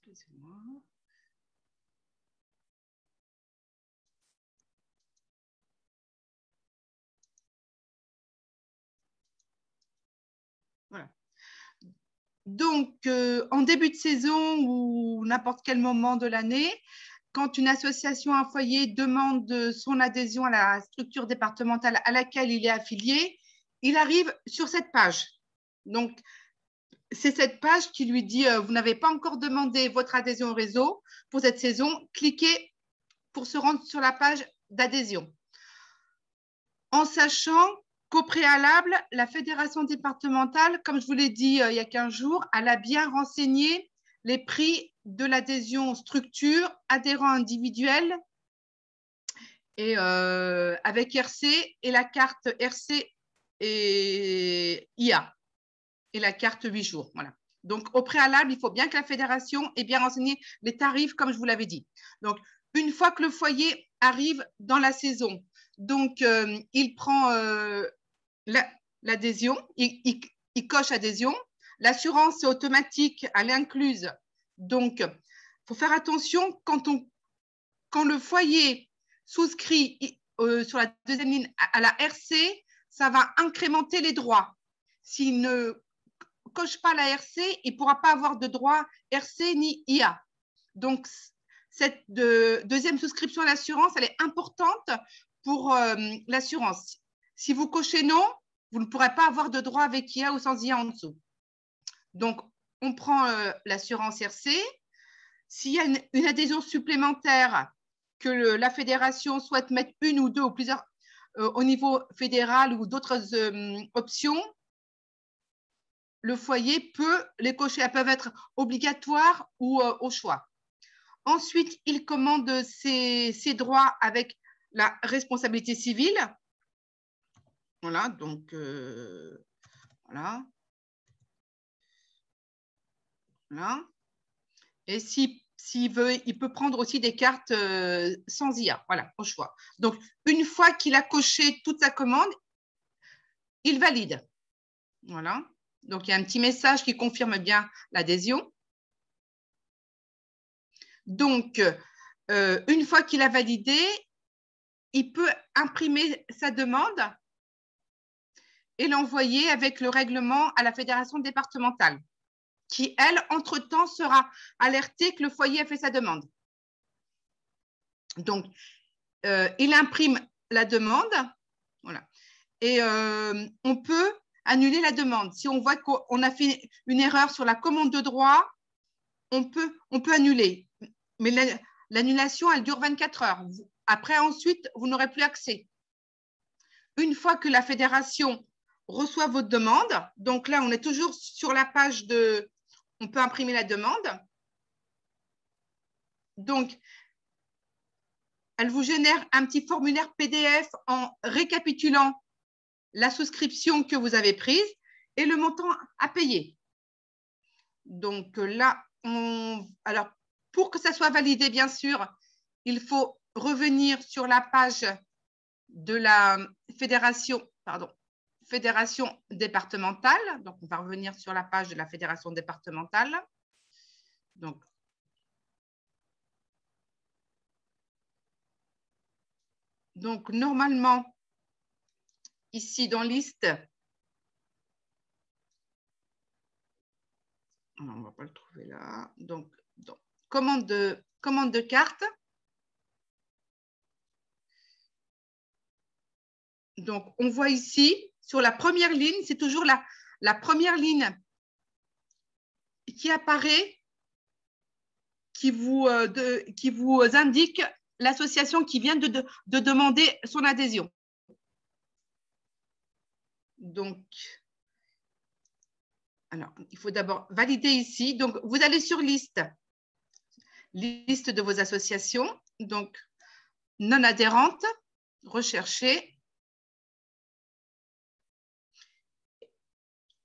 Excusez-moi. Voilà. Donc, en début de saison ou n'importe quel moment de l'année, quand une association, un foyer demande son adhésion à la structure départementale à laquelle il est affilié, il arrive sur cette page. Donc, c'est cette page qui lui dit vous n'avez pas encore demandé votre adhésion au réseau pour cette saison, cliquez pour se rendre sur la page d'adhésion. En sachant qu'au préalable, la fédération départementale, comme je vous l'ai dit il y a 15 jours, elle a bien renseigné les prix de l'adhésion structure, adhérent individuel et avec RC et la carte RC et IA et la carte 8 jours. Voilà. Donc, au préalable, il faut bien que la fédération ait bien renseigné les tarifs, comme je vous l'avais dit. Donc, une fois que le foyer arrive dans la saison, donc il prend l'adhésion, il coche adhésion. L'assurance est automatique, elle est incluse. Donc, il faut faire attention quand le foyer souscrit sur la deuxième ligne à la RC, ça va incrémenter les droits. S'il ne coche pas la RC, il ne pourra pas avoir de droit RC ni IA. Donc, cette deuxième souscription à l'assurance, elle est importante pour l'assurance. Si vous cochez non, vous ne pourrez pas avoir de droit avec IA ou sans IA en dessous. Donc, on prend l'assurance RC. S'il y a une adhésion supplémentaire que la fédération souhaite mettre une ou deux ou plusieurs au niveau fédéral ou d'autres options, le foyer peut les cocher. Elles peuvent être obligatoires ou au choix. Ensuite, il commande ses droits avec la responsabilité civile. Voilà, donc voilà. Voilà. Et s'il veut, il peut prendre aussi des cartes sans IA, voilà, au choix. Donc, une fois qu'il a coché toute sa commande, il valide. Voilà. Donc, il y a un petit message qui confirme bien l'adhésion. Donc, une fois qu'il a validé, il peut imprimer sa demande et l'envoyer avec le règlement à la fédération départementale, qui, elle, entre-temps, sera alertée que le foyer a fait sa demande. Donc, il imprime la demande, voilà, et on peut annuler la demande. Si on voit qu'on a fait une erreur sur la commande de droit, on peut annuler. Mais l'annulation, elle dure 24 heures. Après, ensuite, vous n'aurez plus accès. Une fois que la fédération reçoit votre demande, donc là, on est toujours sur la page de « on peut imprimer la demande ». Donc, elle vous génère un petit formulaire PDF en récapitulant la souscription que vous avez prise et le montant à payer. Donc là, alors pour que ça soit validé, bien sûr, il faut revenir sur la page de la fédération départementale. Donc, on va revenir sur la page de la fédération départementale. Donc normalement, ici dans liste, on ne va pas le trouver là. Donc commande de carte. Donc, on voit ici, sur la première ligne, c'est toujours la première ligne qui apparaît, qui vous indique l'association qui vient de demander son adhésion. Donc, alors, il faut d'abord valider ici. Donc, vous allez sur liste de vos associations. Donc, non adhérentes, rechercher.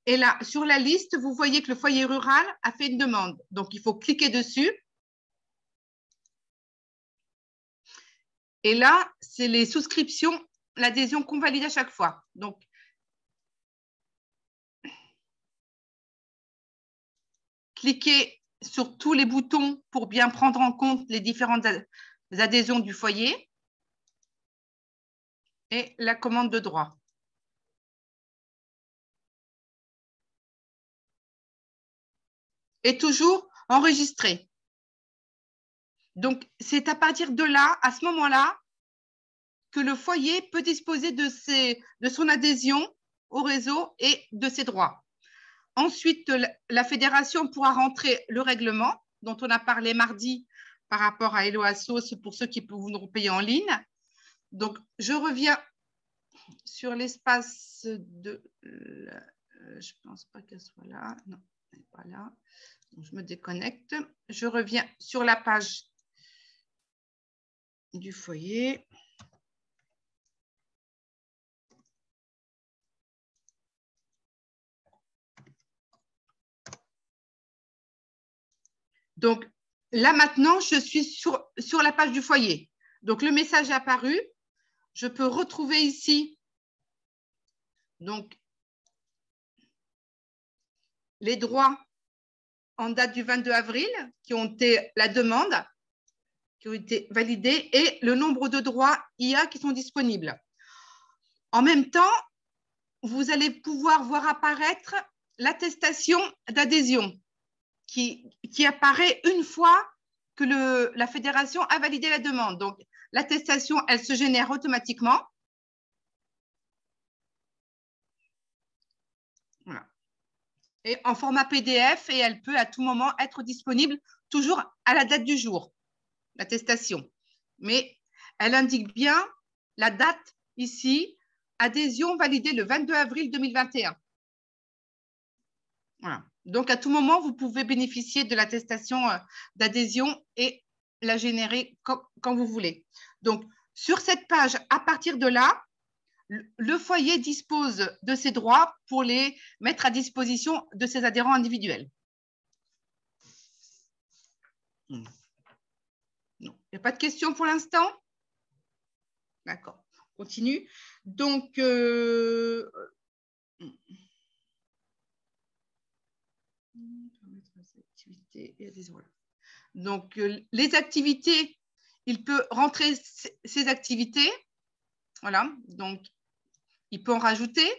Et là, sur la liste, vous voyez que le foyer rural a fait une demande. Donc, il faut cliquer dessus. Et là, c'est les souscriptions, l'adhésion qu'on valide à chaque fois. Donc, cliquez sur tous les boutons pour bien prendre en compte les différentes adhésions du foyer et la commande de droit. Et toujours enregistrer. Donc, c'est à partir de là, à ce moment-là, que le foyer peut disposer de son adhésion au réseau et de ses droits. Ensuite, la fédération pourra rentrer le règlement dont on a parlé mardi par rapport à Hello Assos pour ceux qui voudront payer en ligne. Donc, je reviens sur l'espace de... je ne pense pas qu'elle soit là. Non, elle n'est pas là. Donc, je me déconnecte. Je reviens sur la page du foyer. Donc, là, maintenant, je suis sur la page du foyer. Donc, le message est apparu. Je peux retrouver ici donc, les droits en date du 22 avril qui ont été la demande, qui ont été validés et le nombre de droits IA qui sont disponibles. En même temps, vous allez pouvoir voir apparaître l'attestation d'adhésion qui apparaît une fois que la fédération a validé la demande. Donc, l'attestation, elle se génère automatiquement. Voilà. Et en format PDF, et elle peut à tout moment être disponible toujours à la date du jour, l'attestation. Mais elle indique bien la date ici, adhésion validée le 22 avril 2021. Voilà. Donc, à tout moment, vous pouvez bénéficier de l'attestation d'adhésion et la générer quand vous voulez. Donc, sur cette page, à partir de là, le foyer dispose de ses droits pour les mettre à disposition de ses adhérents individuels. Non, il n'y a pas de questions pour l'instant? D'accord, on continue. Donc, les activités, il peut rentrer ses activités. Voilà, donc il peut en rajouter.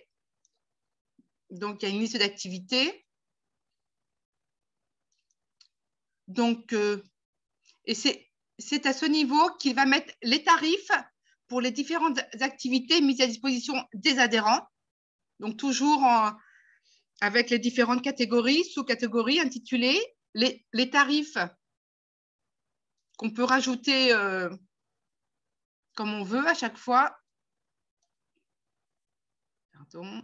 Donc, il y a une liste d'activités. Donc, et c'est à ce niveau qu'il va mettre les tarifs pour les différentes activités mises à disposition des adhérents. Donc, toujours avec les différentes catégories, sous-catégories intitulées, les tarifs qu'on peut rajouter comme on veut à chaque fois. Pardon.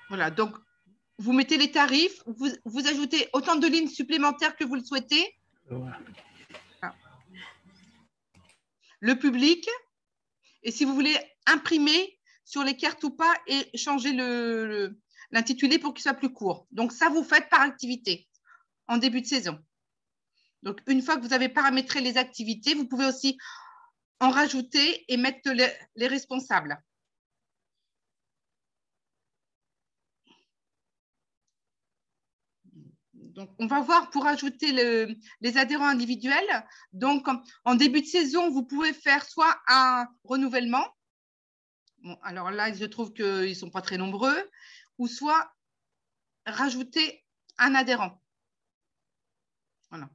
Voilà, donc vous mettez les tarifs, vous ajoutez autant de lignes supplémentaires que vous le souhaitez. Ah. Le public, et si vous voulez imprimer sur les cartes ou pas et changer l'intitulé pour qu'il soit plus court. Donc, ça, vous faites par activité en début de saison. Donc, une fois que vous avez paramétré les activités, vous pouvez aussi en rajouter et mettre les responsables. Donc, on va voir pour ajouter les adhérents individuels. Donc, en début de saison, vous pouvez faire soit un renouvellement. Bon, alors là, il se trouve qu'ils ne sont pas très nombreux. Ou soit rajouter un adhérent. Voilà.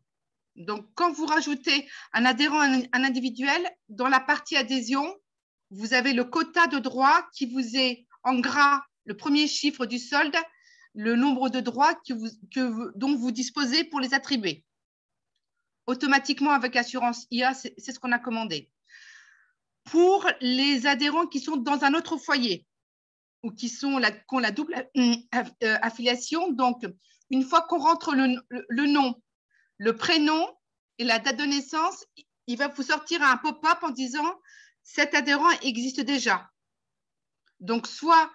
Donc, quand vous rajoutez un adhérent, un individuel, dans la partie adhésion, vous avez le quota de droits qui vous est en gras, le premier chiffre du solde, le nombre de droits dont vous disposez pour les attribuer. Automatiquement, avec Assurance IA, c'est ce qu'on a commandé. Pour les adhérents qui sont dans un autre foyer ou qui ont la double affiliation, donc, une fois qu'on rentre le nom, le prénom et la date de naissance, il va vous sortir un pop-up en disant « Cet adhérent existe déjà ». Donc, soit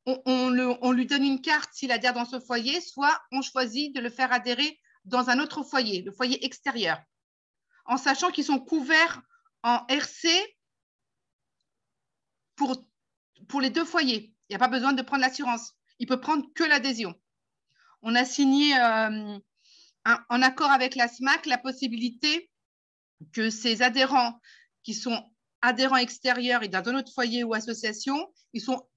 on lui donne une carte s'il adhère dans ce foyer, soit on choisit de le faire adhérer dans un autre foyer, le foyer extérieur, en sachant qu'ils sont couverts en RC pour les deux foyers. Il n'y a pas besoin de prendre l'assurance. Il peut prendre que l'adhésion. On a signé en accord avec la SMAC la possibilité que ces adhérents qui sont adhérents extérieurs et dans un autre foyer ou association, ils sont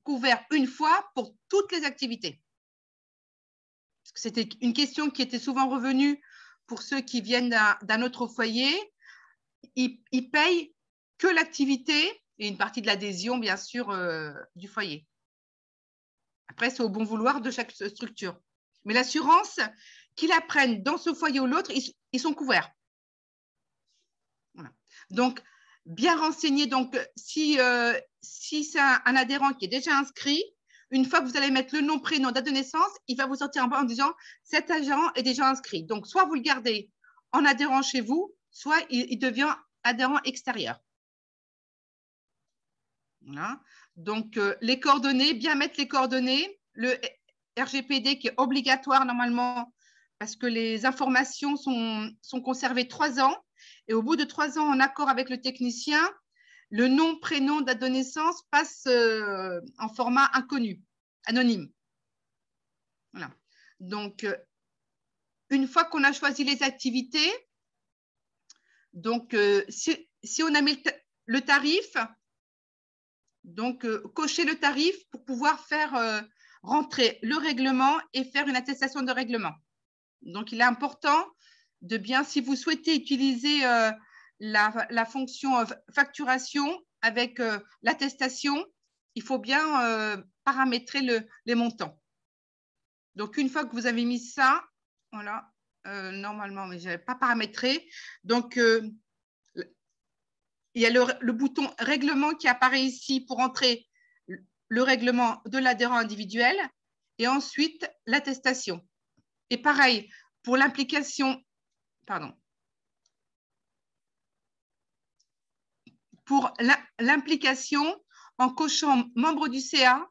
couverts une fois pour toutes les activités. C'était une question qui était souvent revenue pour ceux qui viennent d'un autre foyer. Ils payent que l'activité et une partie de l'adhésion, bien sûr, du foyer. Après, c'est au bon vouloir de chaque structure. Mais l'assurance, qu'ils la prennent dans ce foyer ou l'autre, ils sont couverts. Voilà. Donc, bien renseigné. Donc, si c'est un adhérent qui est déjà inscrit, une fois que vous allez mettre le nom, prénom, date de naissance, il va vous sortir en bas en disant « cet adhérent est déjà inscrit ». Donc, soit vous le gardez en adhérent chez vous, soit il devient adhérent extérieur. Voilà. Donc, les coordonnées, bien mettre les coordonnées, le RGPD qui est obligatoire normalement parce que les informations sont conservées 3 ans et au bout de 3 ans, en accord avec le technicien, le nom, prénom, date de naissance passe en format inconnu, anonyme. Voilà. Donc, une fois qu'on a choisi les activités, donc si on a mis le tarif, donc cocher le tarif pour pouvoir faire rentrer le règlement et faire une attestation de règlement. Donc, il est important de bien, si vous souhaitez utiliser la fonction facturation avec l'attestation, il faut bien paramétrer les montants. Donc, une fois que vous avez mis ça, voilà, normalement, mais je n'avais pas paramétré. Donc, il y a le bouton règlement qui apparaît ici pour entrer le règlement de l'adhérent individuel et ensuite l'attestation. Et pareil, pour l'implication, pardon, pour l'implication en cochant membre du CA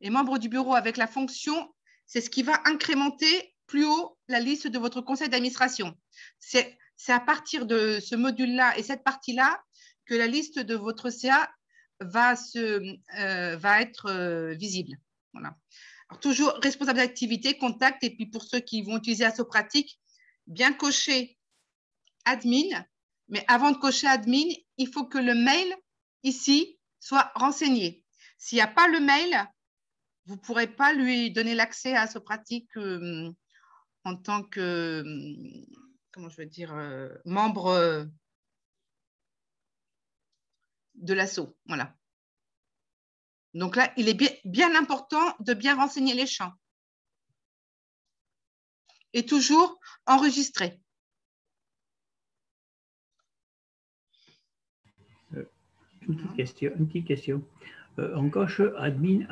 et membre du bureau avec la fonction, c'est ce qui va incrémenter plus haut la liste de votre conseil d'administration. C'est à partir de ce module-là et cette partie-là que la liste de votre CA va être visible. Voilà. Alors, toujours responsable d'activité, contact, et puis pour ceux qui vont utiliser Assopratique, bien cocher admin, mais avant de cocher admin, il faut que le mail ici soit renseigné. S'il n'y a pas le mail, vous ne pourrez pas lui donner l'accès à Assopratique en tant que, comment je veux dire, membre de l'asso. Voilà. Donc là, il est bien important de bien renseigner les champs. Et toujours enregistrer. Une petite question. On coche admin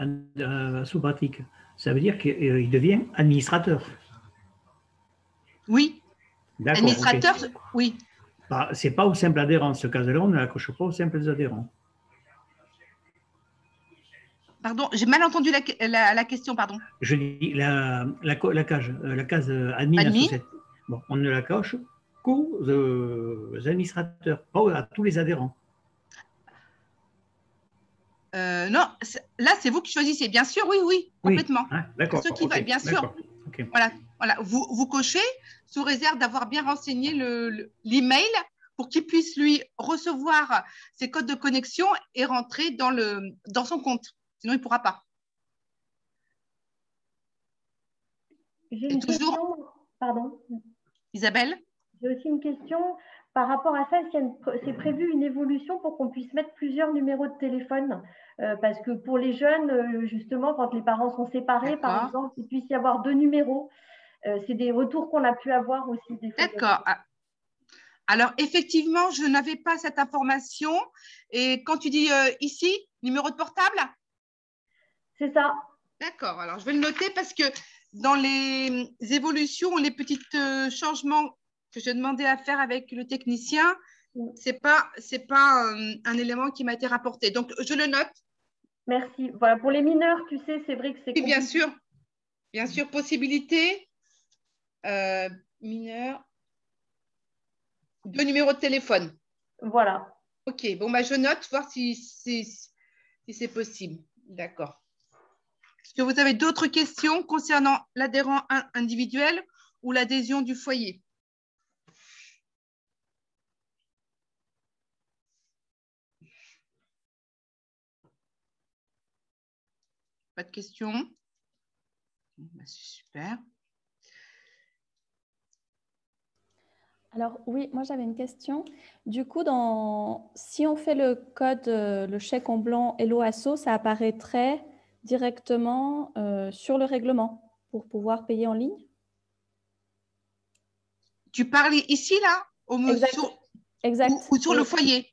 Assopratique. Ça veut dire qu'il devient administrateur. Oui. Administrateur, okay. Oui. Ce n'est pas au simple adhérent. Ce cas-là, on ne la coche pas aux simples adhérents. Pardon, j'ai mal entendu la question, pardon. Je dis la case admin associative. Bon, on ne la coche qu'aux administrateurs, pas à tous les adhérents. Non, là, c'est vous qui choisissez. Bien sûr, oui, complètement. Oui. Ah, d'accord. Ceux qui veulent, bien sûr. Okay. Voilà. Vous cochez sous réserve d'avoir bien renseigné l'email pour qu'il puisse, lui, recevoir ses codes de connexion et rentrer dans son compte. Sinon, il ne pourra pas. J'ai une question. Pardon. Isabelle? J'ai aussi une question. Par rapport à ça, c'est prévu une évolution pour qu'on puisse mettre plusieurs numéros de téléphone parce que pour les jeunes, justement, quand les parents sont séparés, par exemple, il puisse y avoir 2 numéros. C'est des retours qu'on a pu avoir aussi. D'accord. Alors, effectivement, je n'avais pas cette information. Et quand tu dis ici, numéro de portable? C'est ça. D'accord. Alors, je vais le noter parce que dans les évolutions, les petits changements que je demandais à faire avec le technicien, c'est pas un élément qui m'a été rapporté. Donc, je le note. Merci. Voilà, pour les mineurs, tu sais, c'est vrai que c'est compliqué. Bien sûr, possibilité Mineur. 2 numéros de téléphone. Voilà. Ok, bon, bah, je note, voir si c'est possible. D'accord. Est-ce que vous avez d'autres questions concernant l'adhérent individuel ou l'adhésion du foyer? Pas de questions? Bah, super. Alors oui, moi j'avais une question. Du coup, si on fait le code, le chèque en blanc Hello Asso, ça apparaîtrait directement sur le règlement pour pouvoir payer en ligne? Tu parles ici, là, Exact. Exact. Ou sur le foyer?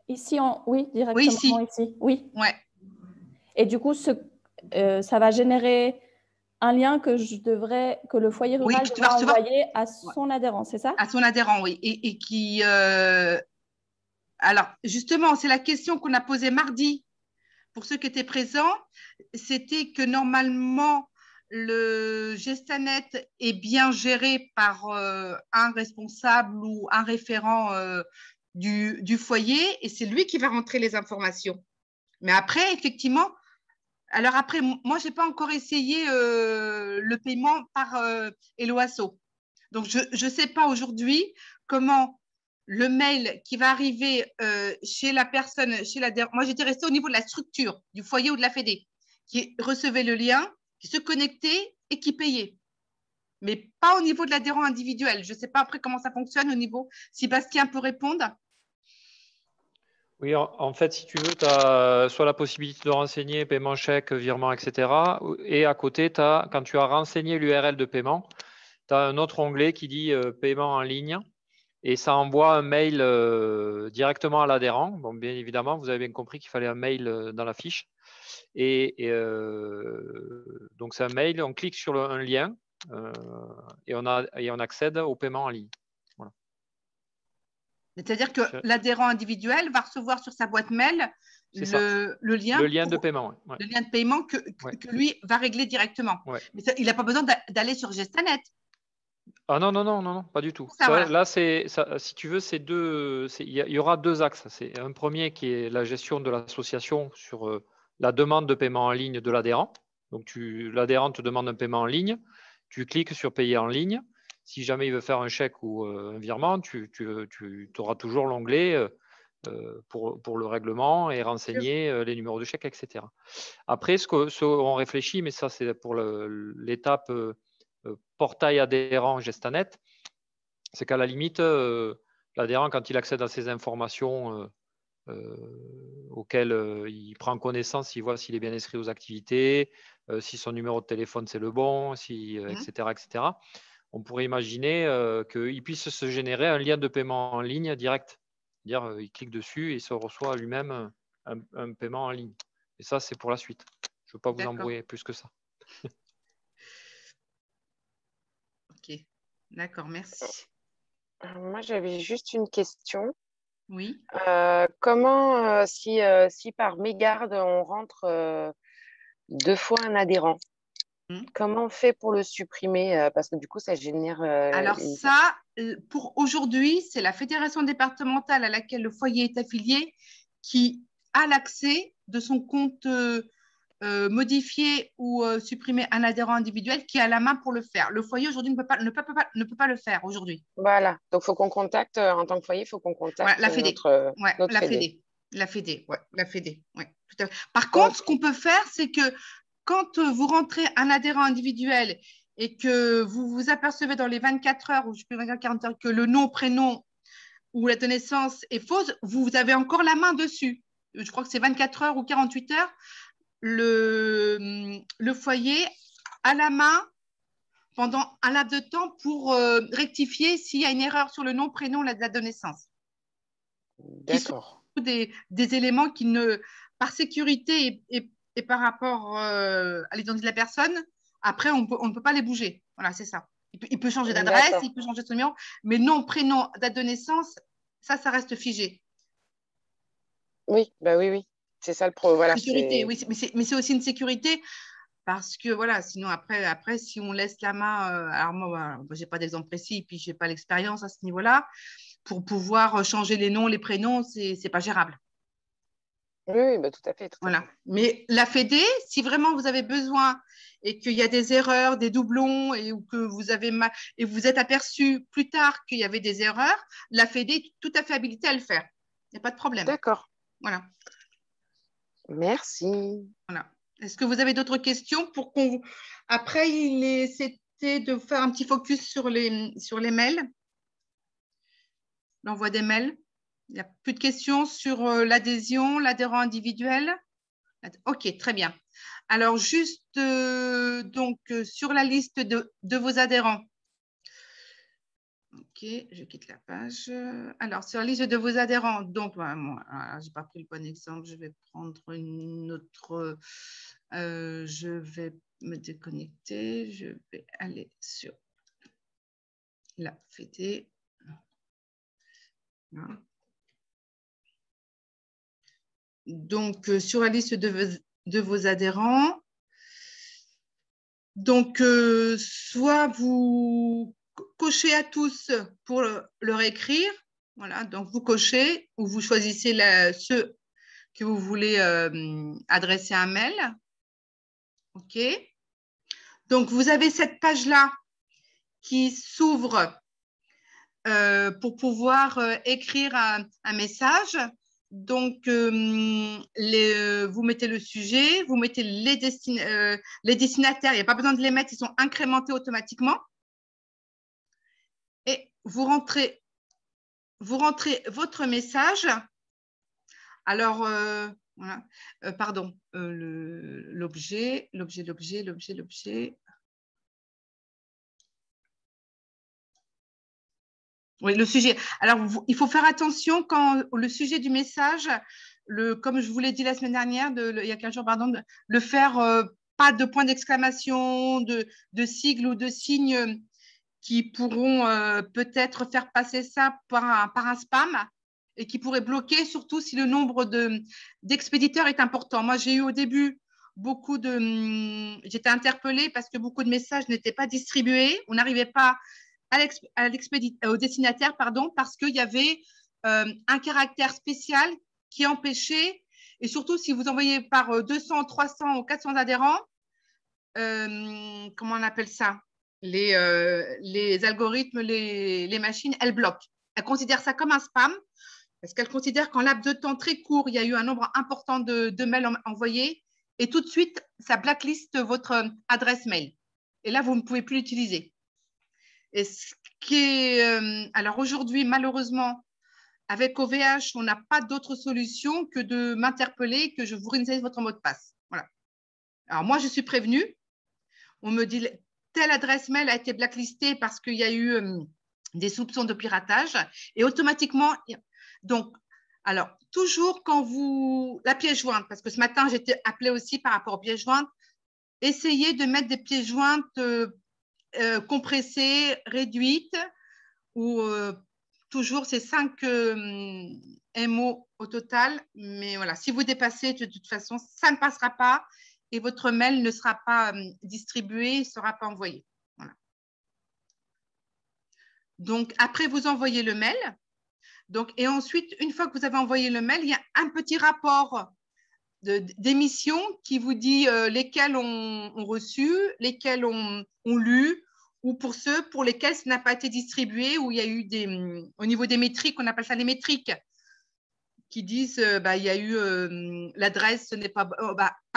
Ici, oui, directement oui, ici. Oui. Ouais. Et du coup, ça va générer un lien que le foyer rural devra envoyer à son adhérent, c'est ça? À son adhérent, oui. Et qui… Alors, justement, c'est la question qu'on a posée mardi pour ceux qui étaient présents. C'était que normalement, le Gestanet est bien géré par un responsable ou un référent du foyer et c'est lui qui va rentrer les informations. Mais après, effectivement, alors après, moi, je n'ai pas encore essayé le paiement par Hello Asso. Donc, je ne sais pas aujourd'hui comment le mail qui va arriver chez la personne, moi, j'étais restée au niveau de la structure du foyer ou de la fédé, qui recevait le lien, qui se connectait et qui payait. Mais pas au niveau de l'adhérent individuel. Je ne sais pas après comment ça fonctionne au niveau… Si Bastien peut répondre. Oui, en fait, si tu veux, tu as soit la possibilité de renseigner paiement chèque, virement, etc. Et à côté, quand tu as renseigné l'URL de paiement, tu as un autre onglet qui dit paiement en ligne et ça envoie un mail directement à l'adhérent. Bon, bien évidemment, vous avez bien compris qu'il fallait un mail dans la fiche. Donc, c'est un mail, on clique sur un lien et on accède au paiement en ligne. Voilà. C'est-à-dire que l'adhérent individuel va recevoir sur sa boîte mail le lien de paiement. Ouais. Le lien de paiement que lui va régler directement. Ouais. Mais ça, il n'a pas besoin d'aller sur Gestanet. Ah non, pas du tout. Là, si tu veux, il y aura deux axes. C'est un premier qui est la gestion de l'association sur la demande de paiement en ligne de l'adhérent. Donc, l'adhérent te demande un paiement en ligne. Tu cliques sur payer en ligne. Si jamais il veut faire un chèque ou un virement, tu auras toujours l'onglet pour le règlement et renseigner les numéros de chèque, etc. Après, ce qu'on réfléchit, mais ça, c'est pour l'étape portail adhérent Gestanet, c'est qu'à la limite, l'adhérent, quand il accède à ces informations auxquelles il prend connaissance, il voit s'il est bien inscrit aux activités, si son numéro de téléphone c'est le bon, etc., etc. On pourrait imaginer qu'il puisse se générer un lien de paiement en ligne direct. C'est-à-dire, il clique dessus et il se reçoit lui-même un paiement en ligne. Et ça, c'est pour la suite. Je ne veux pas vous embrouiller plus que ça. Ok, d'accord, merci. Moi, j'avais juste une question. Oui. Comment, si par mégarde, on rentre 2 fois un adhérent, comment on fait pour le supprimer? Parce que du coup, ça génère… Alors ça, pour aujourd'hui, c'est la fédération départementale à laquelle le foyer est affilié qui a l'accès de son compte modifier ou supprimer un adhérent individuel qui a la main pour le faire. Le foyer aujourd'hui ne peut pas le faire aujourd'hui. Voilà, donc il faut qu'on contacte, en tant que foyer, il faut qu'on contacte la fédé. notre fédé. La fédé. Tout à fait. Par contre, ce qu'on peut faire, c'est que quand vous rentrez un adhérent individuel et que vous vous apercevez dans les 24 heures ou je peux 40 heures que le nom, prénom ou la naissance est fausse, vous avez encore la main dessus. Je crois que c'est 24 heures ou 48 heures. Le foyer a la main pendant un laps de temps pour rectifier s'il y a une erreur sur le nom, prénom, la date de naissance. D'accord. Des éléments qui par sécurité et par rapport à l'identité de la personne, après, on ne peut pas les bouger. Voilà, c'est ça. Il peut changer d'adresse, il peut changer de numéro, mais nom, prénom, date de naissance, ça reste figé. Oui, bah oui. C'est ça le problème. Voilà, sécurité, oui, mais c'est aussi une sécurité Parce que voilà, sinon après si on laisse la main, alors moi, j'ai pas d'exemple précis, puis j'ai pas l'expérience à ce niveau-là, pour pouvoir changer les noms, les prénoms, c'est pas gérable. Oui, bah, tout à fait. Voilà. Mais la FEDE, si vraiment vous avez besoin et qu'il y a des erreurs, des doublons, et ou que vous avez et vous êtes aperçu plus tard qu'il y avait des erreurs, la FEDE est tout à fait habilitée à le faire. Il n'y a pas de problème. D'accord. Voilà. Merci. Voilà. Est-ce que vous avez d'autres questions pour qu'on... Après, c'était de faire un petit focus sur les mails, l'envoi des mails. Il n'y a plus de questions sur l'adhésion, l'adhérent individuel. OK, très bien. Alors, juste sur la liste de vos adhérents. OK, je quitte la page. Alors, sur la liste de vos adhérents, donc, moi, je n'ai pas pris le bon exemple. Je vais prendre une autre. Je vais me déconnecter. Je vais aller sur la FEDE. Voilà. Donc, sur la liste de vos adhérents, donc, soit vous cochez à tous pour leur écrire, voilà, donc vous cochez ou vous choisissez ceux que vous voulez adresser un mail. OK. Donc, vous avez cette page-là qui s'ouvre pour pouvoir écrire un message. Donc, vous mettez le sujet, vous mettez les destinataires, il n'y a pas besoin de les mettre, ils sont incrémentés automatiquement. Et vous rentrez votre message. Alors, voilà, pardon, l'objet. Oui, le sujet. Alors, il faut faire attention quand le sujet du message, comme je vous l'ai dit la semaine dernière, il y a 15 jours, pardon, le faire pas de point d'exclamation, de sigles ou de signes qui pourront peut-être faire passer ça par un spam et qui pourraient bloquer, surtout si le nombre d'expéditeurs est important. Moi, j'ai eu au début j'étais interpellée parce que beaucoup de messages n'étaient pas distribués. On n'arrivait pas au destinataire, pardon, parce qu'il y avait un caractère spécial qui empêchait, et surtout si vous envoyez par 200, 300 ou 400 adhérents, comment on appelle ça, les algorithmes, les machines, elles bloquent. Elles considèrent ça comme un spam parce qu'elles considèrent qu'en laps de temps très court, il y a eu un nombre important de mails envoyés et tout de suite, ça blackliste votre adresse mail. Et là, vous ne pouvez plus l'utiliser. Et ce qui est, alors aujourd'hui, malheureusement, avec OVH, on n'a pas d'autre solution que de m'interpeller, que je vous réinitialise votre mot de passe. Voilà. Alors moi, je suis prévenue. On me dit telle adresse mail a été blacklistée parce qu'il y a eu des soupçons de piratage. Et automatiquement, donc, alors, toujours quand la pièce jointe, parce que ce matin, j'étais appelée aussi par rapport aux pièces jointes, essayez de mettre des pièces jointes compressées, réduites, ou toujours ces 5 MO au total. Mais voilà, si vous dépassez, de toute façon, ça ne passera pas et votre mail ne sera pas distribué, il ne sera pas envoyé. Voilà. Donc, après, vous envoyez le mail. Donc, et ensuite, une fois que vous avez envoyé le mail, il y a un petit rapport d'émission qui vous dit lesquels ont reçu, lesquels ont lu, ou pour ceux pour lesquels ça n'a pas été distribué, où il y a eu au niveau des métriques, on appelle ça les métriques, qui disent il y a eu l'adresse n'est pas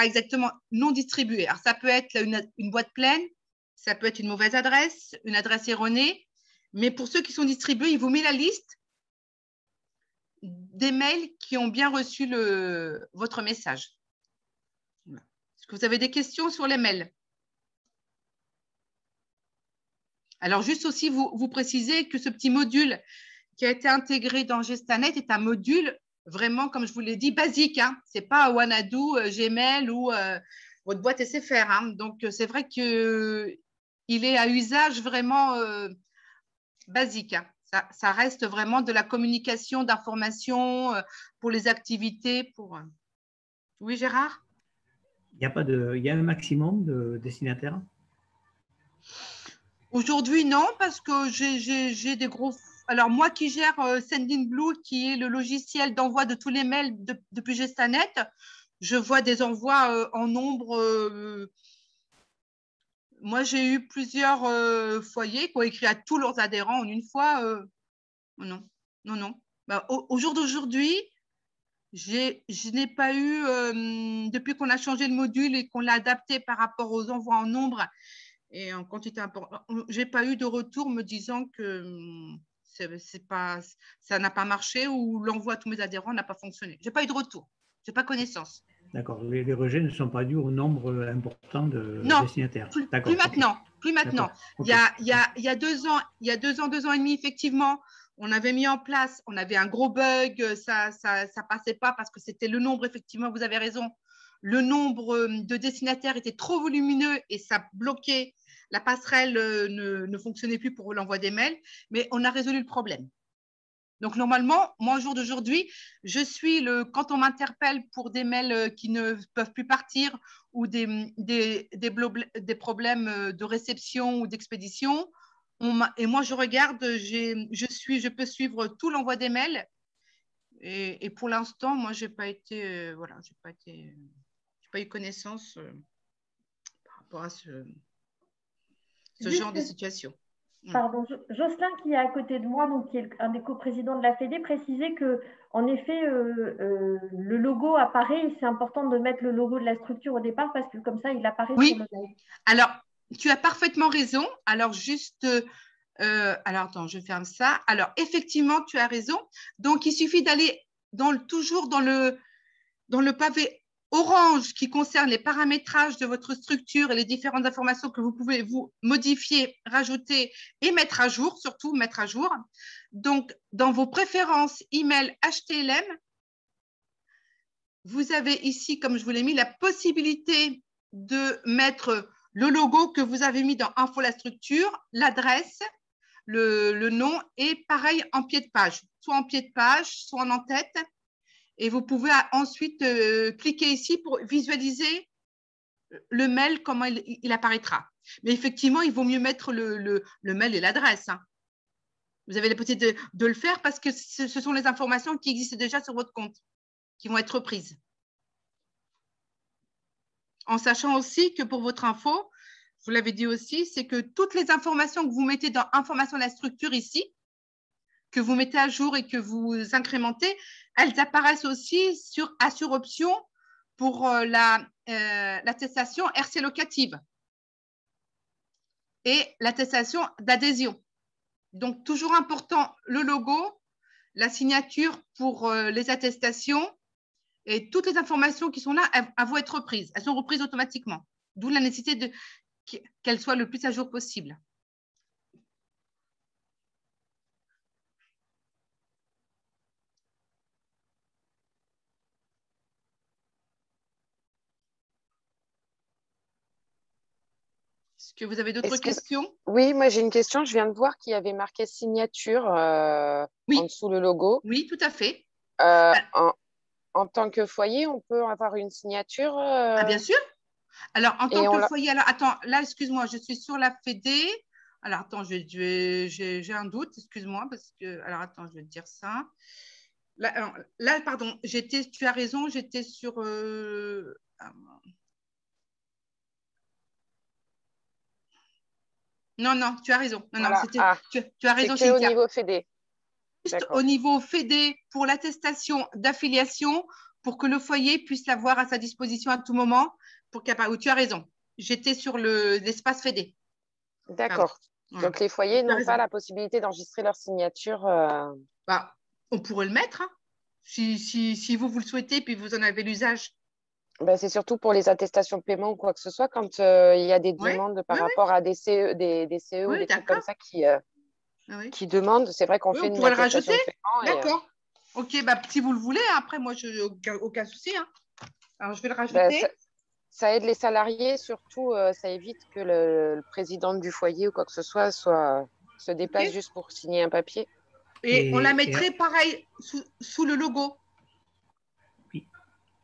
exactement non distribuée. Alors, ça peut être une boîte pleine, ça peut être une mauvaise adresse, une adresse erronée, mais pour ceux qui sont distribués, il vous met la liste des mails qui ont bien reçu votre message. Est-ce que vous avez des questions sur les mails? Alors, juste aussi, vous précisez que ce petit module qui a été intégré dans Gestanet est un module vraiment, comme je vous l'ai dit, basique. Hein. Ce n'est pas Wanadoo, Gmail ou votre boîte SFR. Hein. Donc, c'est vrai qu'il est à usage vraiment basique. Hein. Ça reste vraiment de la communication, d'information pour les activités. Oui, Gérard? il y a un maximum de destinataires? Aujourd'hui, non, parce que j'ai des gros… Alors, moi qui gère Sendinblue, qui est le logiciel d'envoi de tous les mails depuis Gestanet, je vois des envois en nombre… moi, j'ai eu plusieurs foyers qui ont écrit à tous leurs adhérents en une fois. Non. Bah, au jour d'aujourd'hui, je n'ai pas eu, depuis qu'on a changé le module et qu'on l'a adapté par rapport aux envois en nombre et en quantité importante, je n'ai pas eu de retour me disant que ça n'a pas marché ou l'envoi à tous mes adhérents n'a pas fonctionné. Je n'ai pas eu de retour. Je n'ai pas connaissance. D'accord. Les rejets ne sont pas dus au nombre important de destinataires. Plus maintenant. Plus maintenant. Okay. Il y a 2 ans, 2 ans et demi, effectivement, on avait mis en place, on avait un gros bug, ça passait pas parce que c'était le nombre, effectivement, vous avez raison, le nombre de destinataires était trop volumineux et ça bloquait, la passerelle ne fonctionnait plus pour l'envoi des mails, mais on a résolu le problème. Donc, normalement, moi, au jour d'aujourd'hui, quand on m'interpelle pour des mails qui ne peuvent plus partir ou des problèmes de réception ou d'expédition, et moi, je regarde, je peux suivre tout l'envoi des mails. Et pour l'instant, moi, j'ai pas eu connaissance par rapport à ce genre de situation. Pardon, Jocelyn, qui est à côté de moi, donc qui est un des coprésidents de la Fédé, précisait que, en effet, le logo apparaît et c'est important de mettre le logo de la structure au départ parce que comme ça, il apparaît sur le mail. Alors, tu as parfaitement raison. Alors, juste, alors attends, je ferme ça. Alors, effectivement, tu as raison. Donc, il suffit d'aller toujours dans le pavé orange qui concerne les paramétrages de votre structure et les différentes informations que vous pouvez vous modifier, rajouter et mettre à jour, surtout mettre à jour. Donc, dans vos préférences email HTML, vous avez ici, comme je vous l'ai mis, la possibilité de mettre le logo que vous avez mis dans Info la structure, l'adresse, le nom et pareil en pied de page, soit en pied de page, soit en en-tête. Et vous pouvez ensuite cliquer ici pour visualiser le mail, comment il apparaîtra. Mais effectivement, il vaut mieux mettre le mail et l'adresse. Hein. Vous avez la possibilité de le faire parce que ce sont les informations qui existent déjà sur votre compte, qui vont être reprises. En sachant aussi que pour votre info, vous l'avez dit aussi, c'est que toutes les informations que vous mettez dans Information de la structure ici, que vous mettez à jour et que vous incrémentez, elles apparaissent aussi sur Assure Option pour l'attestation RC locative et l'attestation d'adhésion. Donc, toujours important, le logo, la signature pour les attestations et toutes les informations qui sont là, elles vont être reprises. Elles sont reprises automatiquement, d'où la nécessité qu'elles soient le plus à jour possible. Est-ce que vous avez d'autres questions? Oui, moi j'ai une question. Je viens de voir qu'il y avait marqué signature en dessous le logo. Oui, tout à fait. En tant que foyer, on peut avoir une signature Ah, bien sûr. Alors, en tant que foyer, alors attends, là, excuse-moi, je suis sur la Fédé. Alors, attends, j'ai un doute, excuse-moi, parce que… Alors, attends, je vais te dire ça. Là, pardon, tu as raison, j'étais sur… Non, tu as raison. Voilà. Tu as raison, Cynthia. Au niveau Fédé. Juste au niveau Fédé pour l'attestation d'affiliation, pour que le foyer puisse l'avoir à sa disposition à tout moment. Tu as raison. J'étais sur l'espace Fédé. D'accord. Voilà. Donc, les foyers n'ont pas la possibilité d'enregistrer leur signature. Bah, on pourrait le mettre, hein, si vous le souhaitez, puis vous en avez l'usage. Ben, c'est surtout pour les attestations de paiement ou quoi que ce soit, quand il y a des demandes par rapport à des CE, des CE ou des trucs comme ça qui demandent. C'est vrai qu'on fait une attestation de paiement. D'accord. Ok, bah, si vous le voulez, après, moi, aucun souci. Hein. Alors, je vais le rajouter. Ça aide les salariés, surtout, ça évite que le président du foyer ou quoi que ce soit se déplace juste pour signer un papier. Et on la mettrait pareil sous le logo.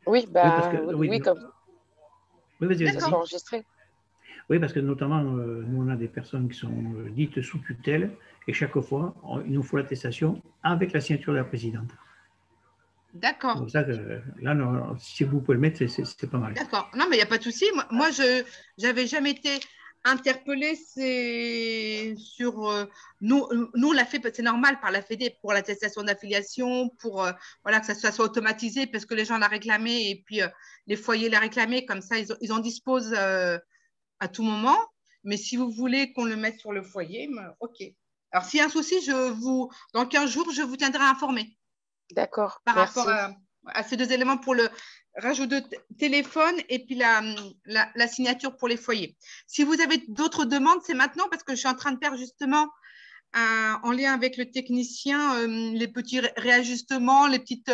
Oui, bah, oui, comme… Oui, vas-y, Ça soit enregistré. Oui, parce que notamment, nous, on a des personnes qui sont dites sous tutelle et chaque fois, il nous faut l'attestation avec la signature de la présidente. D'accord. C'est pour ça que là, non, si vous pouvez le mettre, c'est pas mal. D'accord. Non, mais il n'y a pas de souci. Moi, je n'avais jamais été interpellée sur nous, on l'a fait, c'est normal par la Fédé pour l'attestation d'affiliation, pour voilà, que ça soit automatisé parce que les gens l'ont réclamé et puis les foyers l'ont réclamé, comme ça, ils en disposent à tout moment. Mais si vous voulez qu'on le mette sur le foyer, OK. Alors, s'il y a un souci, dans 15 jours, je vous tiendrai informé. D'accord. Par rapport à ces 2 éléments pour le rajout de téléphone et puis la signature pour les foyers. Si vous avez d'autres demandes, c'est maintenant parce que je suis en train de faire justement en lien avec le technicien les petits réajustements, les petites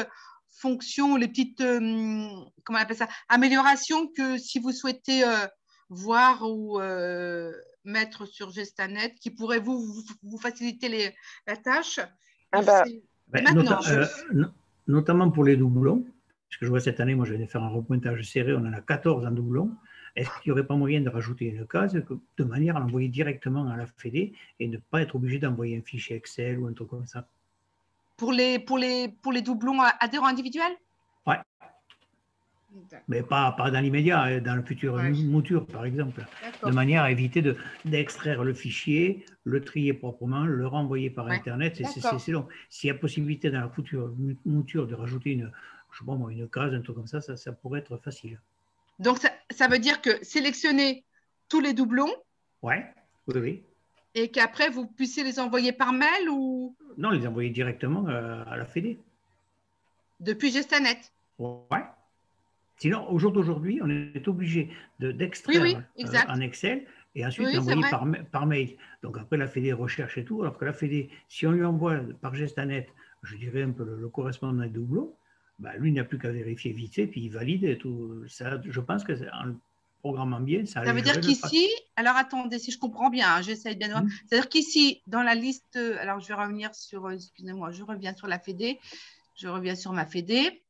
fonctions, les petites comment on appelle ça, améliorations que si vous souhaitez voir ou mettre sur Gestanet qui pourraient vous faciliter la tâche. Notamment pour les doublons, parce que je vois cette année, moi je vais faire un repointage serré, on en a 14 en doublon. Est-ce qu'il n'y aurait pas moyen de rajouter une case de manière à l'envoyer directement à la Fédé et ne pas être obligé d'envoyer un fichier Excel ou un truc comme ça? Pour les doublons adhérents individuels? Ouais. Mais pas dans l'immédiat, dans le futur mouture, par exemple, de manière à éviter d'extraire le fichier, le trier proprement, le renvoyer par Internet. C'est long. S'il y a possibilité dans la future mouture de rajouter une case, un truc comme ça, ça pourrait être facile. Donc, ça veut dire que sélectionner tous les doublons. Oui. Et qu'après, vous puissiez les envoyer par mail ou… Non, les envoyer directement à la Fédé. Depuis Gestanet. Ouais. Sinon, au jour d'aujourd'hui, on est obligé d'extraire en Excel et ensuite l'envoyer par mail. Donc après, la Fédé recherche et tout. Alors que la Fédé, si on lui envoie par Gestanet, je dirais un peu le correspondant des doublons, lui n'a plus qu'à vérifier vite fait, puis il valide et tout. Ça, je pense qu'en le programmant bien, ça veut dire qu'ici, alors attendez, si je comprends bien, j'essaie bien de voir. C'est-à-dire qu'ici, dans la liste, alors je vais revenir sur, excusez-moi, je reviens sur la Fédé, je reviens sur ma Fédé.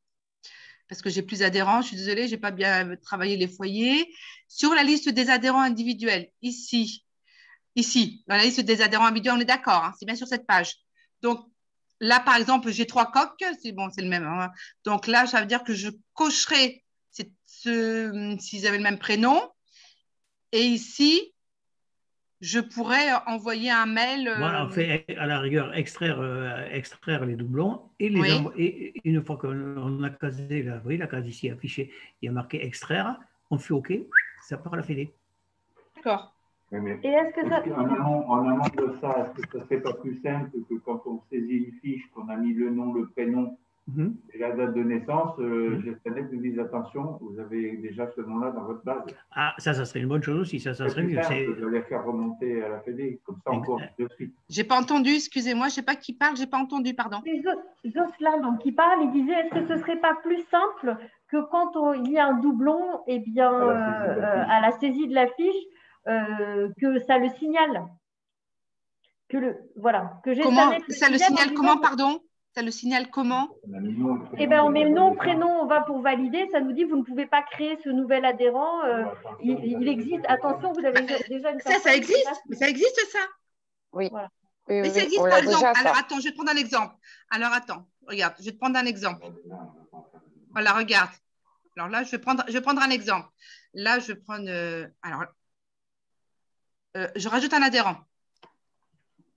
Parce que j'ai plus d'adhérents, je suis désolée, je n'ai pas bien travaillé les foyers. Sur la liste des adhérents individuels, ici, dans la liste des adhérents individuels, on est d'accord, hein, c'est bien sur cette page. Donc là, par exemple, j'ai 3 coques, c'est bon, c'est le même. Hein. Donc là, ça veut dire que je cocherai s'ils avaient le même prénom. Et ici, je pourrais envoyer un mail. Voilà, on fait à la rigueur extraire les doublons et une fois qu'on a casé la case ici affichée, il y a marqué extraire, on fait OK, ça part à la Fédé. D'accord. Et est-ce que ça… En amont de ça, est-ce que ça ne serait pas plus simple que quand on saisit une fiche, qu'on a mis le nom, le prénom et la date de naissance, Gestanet nous dise attention, vous avez déjà ce nom-là dans votre base. Ah, ça serait une bonne chose aussi, ça serait mieux. Je vais les faire remonter à la Fédé, comme ça on court de suite. J'ai pas entendu, excusez-moi, je ne sais pas qui parle, j'ai pas entendu, pardon. C'est Jocelyn donc, qui parle, il disait est-ce que ce ne serait pas plus simple que quand il y a un doublon, eh bien, à la saisie de la fiche, que ça le signale. Comment ça le signale comment, pardon? Ça le signale comment? Eh bien, on met nom, prénom, on va pour valider. Ça nous dit vous ne pouvez pas créer ce nouvel adhérent. Il existe. Attention, vous avez déjà une personne. Ça existe. Mais ça existe, ça? Oui. Voilà. Mais ça existe, par exemple. Alors, attends, je vais te prendre un exemple. Alors, attends, regarde, je vais te prendre un exemple. Voilà, regarde. Alors là, je vais prendre un exemple. Là, je vais prendre… je rajoute un adhérent.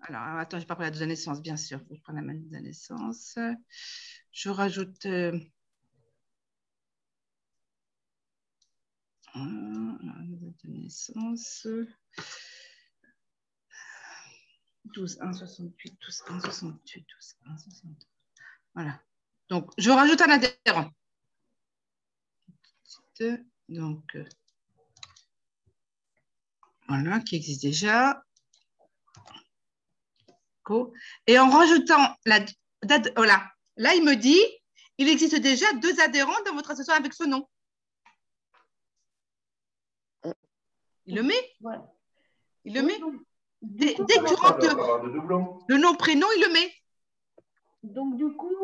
Alors, attends, je n'ai pas pris la date de naissance, bien sûr. Je vais prendre la date de naissance. Je rajoute… date de naissance… 12 1 68 12 1 68 12 1 68. Voilà. Donc, je rajoute un adhérent. Donc, voilà, qui existe déjà. Et en rajoutant la date, voilà. Là, il me dit, il existe déjà 2 adhérents dans votre association avec ce nom. Il le met. Ouais. Il le met. Dès que tu rentres le nom, prénom, il le met. Donc, du coup,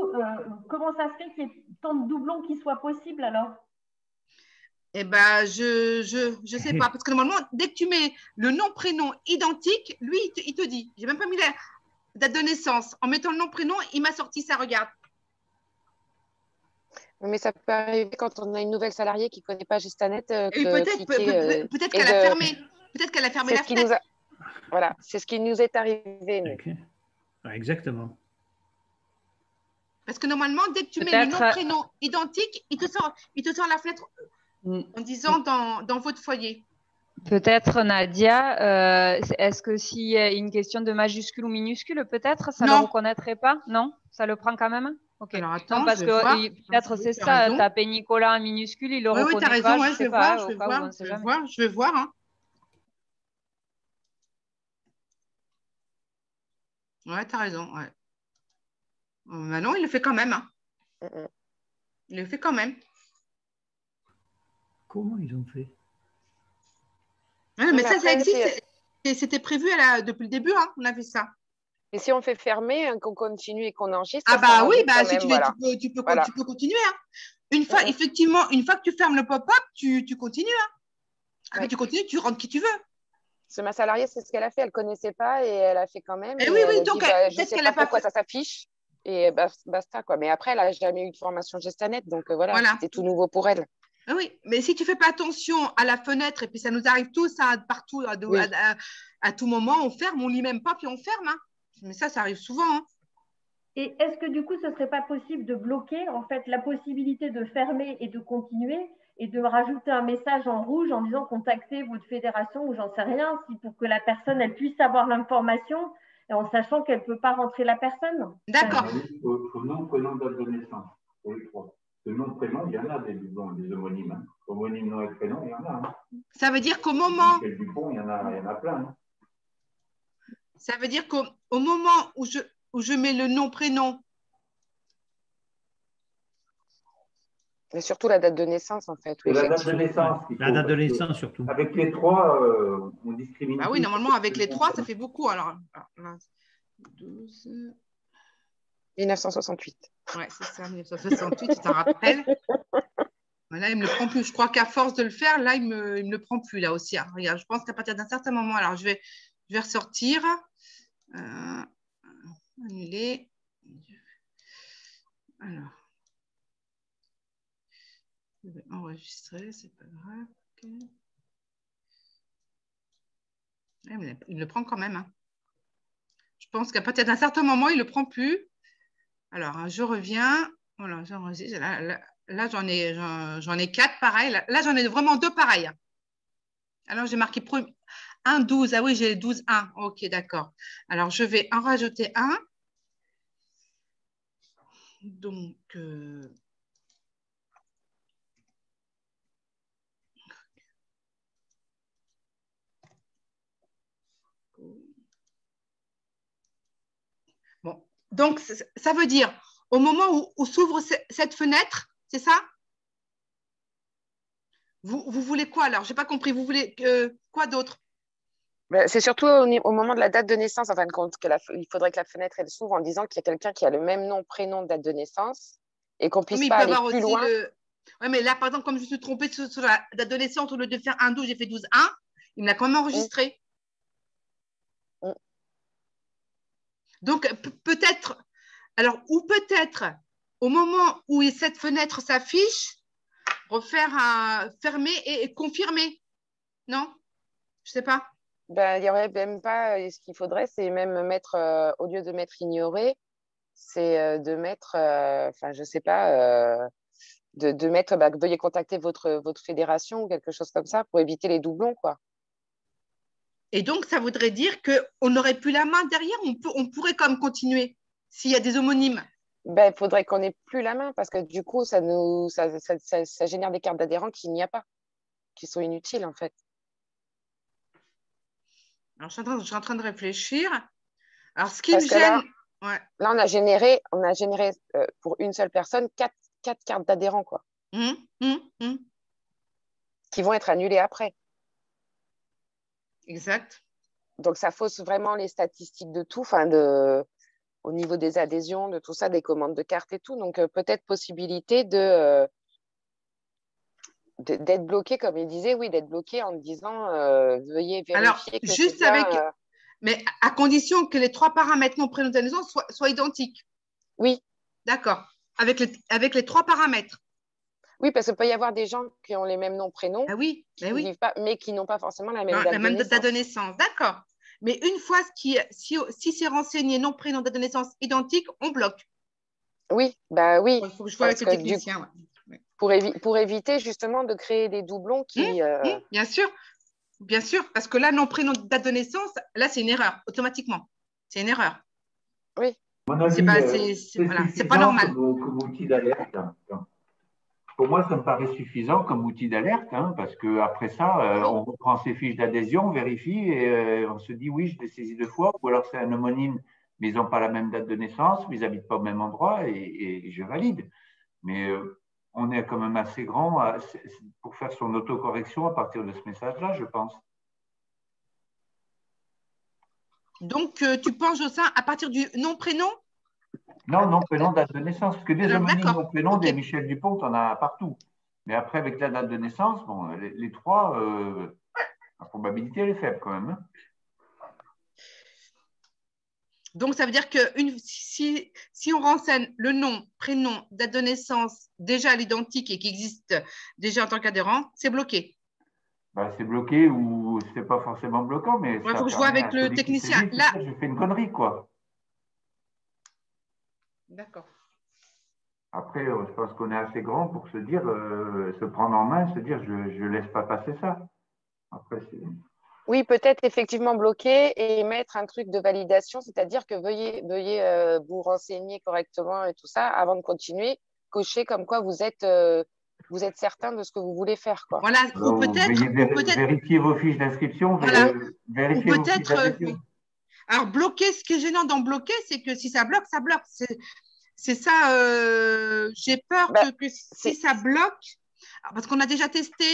comment ça se fait qu'il y ait tant de doublons qui soient possibles alors? Eh bien, je sais pas. Parce que normalement, dès que tu mets le nom, prénom identique, lui, il te dit. J'ai même pas mis la date de naissance. En mettant le nom, prénom, il m'a sorti ça, regarde. Mais ça peut arriver quand on a une nouvelle salariée qui ne connaît pas Gestanet. Peut-être qu'elle a fermé. Peut-être qu'elle a fermé la fenêtre. Voilà, c'est ce qui nous est arrivé. Okay. Exactement. Parce que normalement, dès que tu mets le nom, prénom identique, il te sort la fenêtre en disant dans votre foyer. Peut-être, Nadia, est-ce que s'il y a une question de majuscule ou minuscule, peut-être, ça ne le reconnaîtrait pas? Non? Ça le prend quand même? Ok. Alors, attends, non, parce que peut-être c'est ça, taper Nicolas en minuscule, il le reconnaît pas. Oui, tu as raison, je vais voir, je vais voir. Hein. Ouais, tu as raison, ouais. Non, il le fait quand même. Hein. Il le fait quand même. Comment ils ont fait? Ouais, mais ça existe. C'était prévu depuis le début, hein, on a fait ça. Et si on fait fermer, qu'on continue et qu'on enregistre, ah bah oui, bah, si tu peux continuer. Hein. Effectivement, une fois que tu fermes le pop-up, tu continues. Hein. Après, tu continues, tu rentres qui tu veux. Parce que ma salariée, c'est ce qu'elle a fait. Elle ne connaissait pas et elle a fait quand même. Et oui, donc je ne sais pas pourquoi ça s'affiche. Et basta, quoi. Mais après, elle n'a jamais eu de formation Gestanet. Donc voilà. C'était tout nouveau pour elle. Oui, mais si tu ne fais pas attention à la fenêtre, et puis ça nous arrive tous, partout, à tout moment, on ferme, on ne lit même pas, puis on ferme. Hein. Mais ça arrive souvent. Hein. Et est-ce que du coup, ce ne serait pas possible de bloquer en fait la possibilité de fermer et de continuer et de rajouter un message en rouge en disant contactez votre fédération ou j'en sais rien, pour que la personne elle puisse avoir l'information et en sachant qu'elle ne peut pas rentrer la personne? D'accord. Au nom, prénom, date de naissance, pour les trois. Le nom, prénom, il y en a des homonymes. Hein. Homonyme, nom et prénom, il y en a. Hein. Ça veut dire qu'au moment… Michel Dupont, il y en a plein. Hein. Ça veut dire qu'au moment où je mets le nom, prénom… Et surtout la date de naissance, en fait. Oui, la date de naissance. La date de naissance, surtout. Avec les trois, on discrimine. Bah oui, normalement, avec les trois, ça fait beaucoup. Alors, 12… 1968. Ouais, c'est ça, 1968, tu t'en rappelles. Là, il ne me le prend plus. Je crois qu'à force de le faire, là, il me le prend plus, là aussi. Alors, regarde, je pense qu'à partir d'un certain moment, alors je vais ressortir. Annuler. Alors. Je vais enregistrer, c'est pas grave. Okay. Ouais, il le prend quand même. Hein. Je pense qu'à partir d'un certain moment, il ne le prend plus. Alors, je reviens. Voilà, j'enregistre. Là j'en ai 4 pareils. Là, j'en ai vraiment 2 pareils. Alors, j'ai marqué 1, 12. Ah oui, j'ai 12, 1. Ok, d'accord. Alors, je vais en rajouter un. Donc, bon. Donc, ça veut dire, au moment où s'ouvre cette fenêtre, c'est ça? Vous voulez quoi alors? Je n'ai pas compris. Vous voulez quoi d'autre? C'est surtout au moment de la date de naissance, en fin de compte, il faudrait que la fenêtre elle s'ouvre en disant qu'il y a quelqu'un qui a le même nom, prénom, date de naissance et qu'on puisse pas aller plus loin. Oui, mais là, par exemple, comme je me suis trompée sur la date de naissance, au lieu de faire 1, 12, j'ai fait 12, 1. Il me l'a quand même enregistré. Donc, peut-être, alors, ou peut-être, au moment où cette fenêtre s'affiche, refaire fermer et confirmer. Non? Je ne sais pas. Ben, il n'y aurait même pas, ce qu'il faudrait, c'est même mettre, au lieu de mettre ignorer, c'est de mettre, enfin, je ne sais pas, de mettre, veuillez contacter votre fédération ou quelque chose comme ça pour éviter les doublons, quoi. Et donc, ça voudrait dire qu'on n'aurait plus la main derrière, on pourrait quand même continuer s'il y a des homonymes. Ben, il faudrait qu'on n'ait plus la main parce que du coup, ça génère des cartes d'adhérents qu'il n'y a pas, qui sont inutiles en fait. Alors, je suis en train de réfléchir. Alors, ce qui me gêne… Là, on a généré pour une seule personne 4 cartes d'adhérents, quoi. Qui vont être annulées après. Exact. Donc, ça fausse vraiment les statistiques de tout, au niveau des adhésions, de tout ça, des commandes de cartes et tout. Donc, peut-être possibilité d'être bloqué, comme il disait, oui, d'être bloqué en disant veuillez vérifier. Alors, que juste bien, avec, mais à condition que les 3 paramètres nom, prénom, date de naissance soient identiques. Oui. D'accord. Avec les 3 paramètres. Oui, parce qu'il peut y avoir des gens qui ont les mêmes noms, prénoms, oui, qui vivent pas, mais qui n'ont pas forcément la même date de naissance. D'accord. Mais une fois, si c'est renseigné nom, prénom, date de naissance identique, on bloque. Oui, bah oui. Il faut que je vois avec le technicien. Pour éviter justement de créer des doublons qui… Bien sûr. Bien sûr, parce que là, nom, prénom, date de naissance, là, c'est une erreur, automatiquement. C'est une erreur. Oui. C'est pas normal. Comme outil d'alerte. Pour moi, ça me paraît suffisant comme outil d'alerte, hein, parce qu'après ça, on reprend ses fiches d'adhésion, on vérifie et on se dit oui, je l'ai saisi 2 fois, ou alors c'est un homonyme, mais ils n'ont pas la même date de naissance, mais ils n'habitent pas au même endroit et je valide. Mais on est quand même assez grand pour faire son autocorrection à partir de ce message-là, je pense. Donc, tu penses, Jocelyn, à partir du nom-prénom? Non, nom, prénom, date de naissance. Parce que des homonymes, nom, prénom, des Michel Dupont, on en a partout. Mais après, avec la date de naissance, bon, les 3, la probabilité, elle est faible quand même. Hein. Donc, ça veut dire que si on renseigne le nom, prénom, date de naissance déjà à l'identique et qui existe déjà en tant qu'adhérent, c'est bloqué. Bah, c'est bloqué ou c'est pas forcément bloquant, mais il faut que je vois avec le technicien. Là, je fais une connerie, quoi. D'accord. Après, je pense qu'on est assez grand pour se dire, se prendre en main, se dire, je ne laisse pas passer ça. Après, oui, peut-être effectivement bloquer et mettre un truc de validation, c'est-à-dire que veuillez vous renseigner correctement et tout ça avant de continuer. Cocher comme quoi vous êtes certain de ce que vous voulez faire, quoi. Voilà, ou peut-être vérifier vos fiches d'inscription. Voilà. Vérifier ou peut-être. Alors, bloquer, ce qui est gênant dans bloquer, c'est que si ça bloque, ça bloque. C'est ça, j'ai peur que si ça bloque, parce qu'on a déjà testé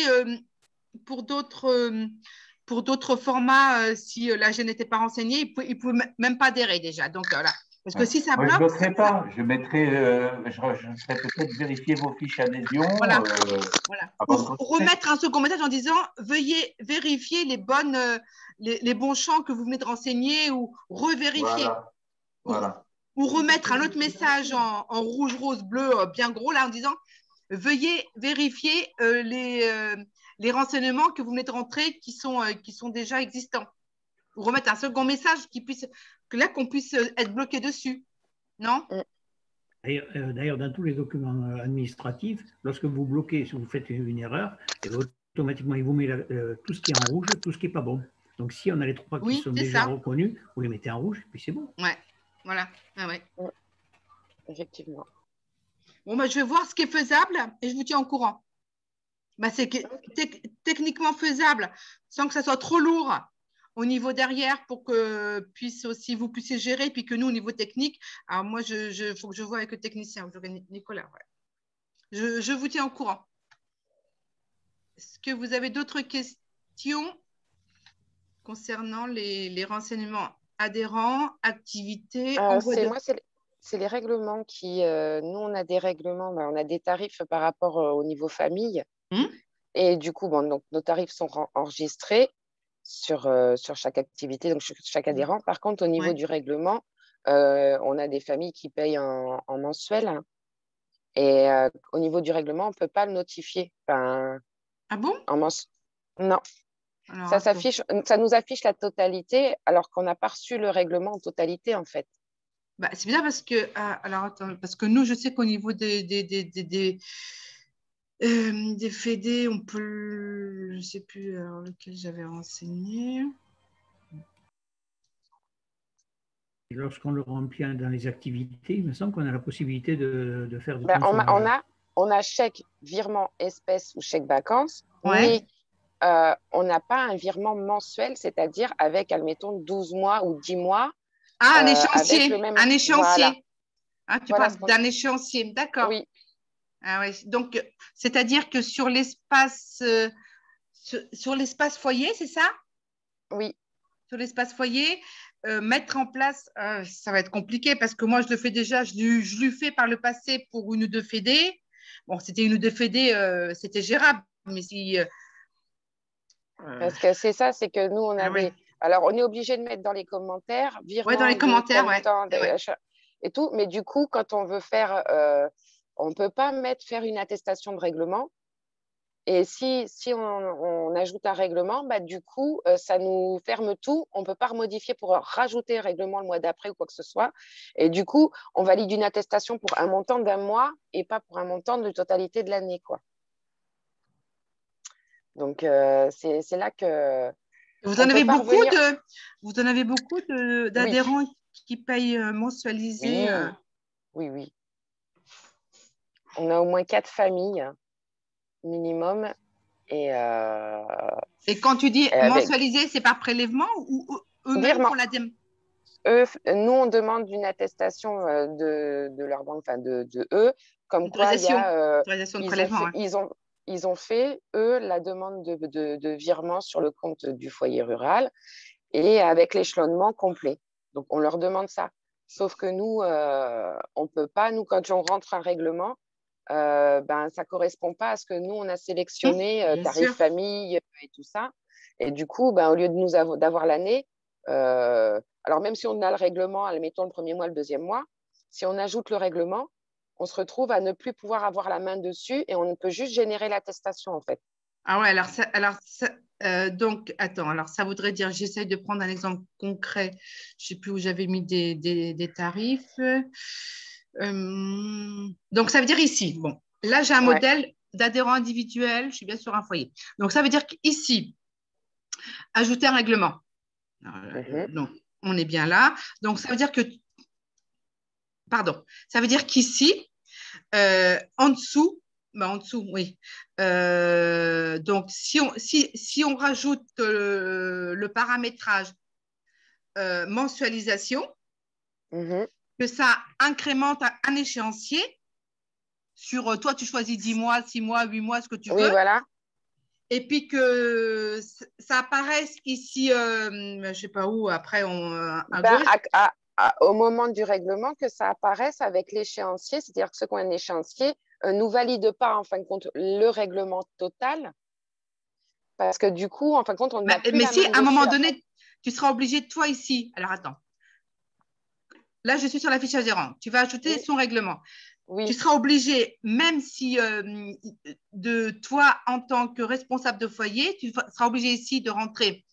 pour d'autres formats, si l'AG n'était pas renseigné, il ne pouvait même pas adhérer déjà. Donc, voilà. Parce que si ça bloque… je ne bloquerai pas. Je mettrai, je ferai peut-être vérifier vos fiches adhésion. Voilà. Ou remettre un second message en disant « Veuillez vérifier les bons champs que vous venez de renseigner ou revérifier. » Voilà. Ou remettre un autre message en rouge, rose, bleu, bien gros, là, en disant « Veuillez vérifier les renseignements que vous venez de rentrer qui sont déjà existants. » Ou remettre un second message qu'on puisse être bloqué dessus. Non? D'ailleurs, dans tous les documents administratifs, lorsque vous bloquez, si vous faites une erreur, automatiquement, il vous met tout ce qui est en rouge, tout ce qui n'est pas bon. Donc, si on a les 3 qui sont déjà reconnus, vous les mettez en rouge, puis c'est bon. Ouais. Voilà. Ah ouais. Effectivement. Bon, je vais voir ce qui est faisable et je vous tiens au courant. C'est techniquement faisable sans que ça soit trop lourd au niveau derrière pour que vous puissiez gérer, puis que nous, au niveau technique, alors moi, il faut que je vois avec le technicien, Nicolas. Ouais. Je vous tiens au courant. Est-ce que vous avez d'autres questions concernant les renseignements adhérents, activités, c'est les règlements qui… nous, on a des règlements, on a des tarifs par rapport au niveau famille. Et du coup, donc, nos tarifs sont enregistrés sur chaque activité, donc sur chaque adhérent. Par contre, au niveau du règlement, on a des familles qui payent en mensuel. Hein, et au niveau du règlement, on ne peut pas le notifier. Ah bon? Non. Alors, ça nous affiche la totalité alors qu'on n'a pas reçu le règlement en totalité, en fait. C'est bien parce que nous, je sais qu'au niveau des fédés, on peut, je ne sais plus lequel j'avais renseigné. Lorsqu'on le remplit dans les activités, il me semble qu'on a la possibilité de faire du on a chèque, virement, espèce ou chèque vacances, mais on n'a pas un virement mensuel, c'est-à-dire avec, admettons, 12 mois ou 10 mois. Un échéancier. Un échéancier. Voilà. Ah, tu parles d'un échéancier, d'accord. Oui. Ah, ouais. Donc, c'est-à-dire que sur l'espace foyer, c'est ça? Oui. Sur l'espace foyer, mettre en place, ça va être compliqué parce que moi, je le fais déjà, je l'ai fait par le passé pour une ou deux fédés. Bon, c'était une ou deux fédés, c'était gérable. mais si… Parce que c'est ça, c'est que nous, on a des… Alors, on est obligé de mettre dans les commentaires, virement dans les commentaires, et tout. Mais du coup, quand on veut faire… on ne peut pas faire une attestation de règlement. Et si on ajoute un règlement, bah, du coup, ça nous ferme tout. On ne peut pas remodifier pour rajouter un règlement le mois d'après ou quoi que ce soit. Et du coup, on valide une attestation pour un montant d'un mois et pas pour un montant de totalité de l'année, quoi. Donc, c'est là que… Vous en avez beaucoup d'adhérents qui payent mensualisé. Oui. On a au moins 4 familles minimum. Et quand tu dis mensualisé, c'est par prélèvement ou eux-mêmes font la démarche? Nous, on demande une attestation de leur banque, enfin de eux, comme quoi il y a, ils ont fait, eux, la demande de virement sur le compte du foyer rural et avec l'échelonnement complet. Donc, on leur demande ça. Sauf que nous, on ne peut pas, nous, quand on rentre un règlement, ça ne correspond pas à ce que nous, on a sélectionné, tarif famille et tout ça. Et du coup, au lieu de d'avoir l'année, alors même si on a le règlement, admettons le premier mois, le deuxième mois, si on ajoute le règlement, on se retrouve à ne plus pouvoir avoir la main dessus et on peut juste générer l'attestation en fait. Ah ouais, donc, attends, alors ça voudrait dire, j'essaye de prendre un exemple concret, je ne sais plus où j'avais mis des tarifs. Donc, ça veut dire ici, bon, là j'ai un modèle d'adhérent individuel, je suis bien sur un foyer. Donc, ça veut dire qu'ici, ajouter un règlement. Donc, on est bien là. Donc, ça veut dire que, ça veut dire qu'ici, en dessous, oui. Donc, si on rajoute le paramétrage mensualisation, que ça incrémente un échéancier sur toi, tu choisis 10 mois, 6 mois, 8 mois, ce que tu veux. Oui, voilà. Et puis que ça apparaisse ici, je ne sais pas où, après, à gauche. Au moment du règlement, que ça apparaisse avec l'échéancier, c'est-à-dire que ceux qui ont un échéancier ne nous valident pas, en fin de compte, le règlement total. Parce que du coup, en fin de compte, on n'a plus mais si, à un moment donné, tu seras obligé, toi ici, alors attends. Là, je suis sur la fiche adhérent. Tu vas ajouter son règlement. Oui. Tu seras obligé, même si de toi, en tant que responsable de foyer, tu seras obligé ici de rentrer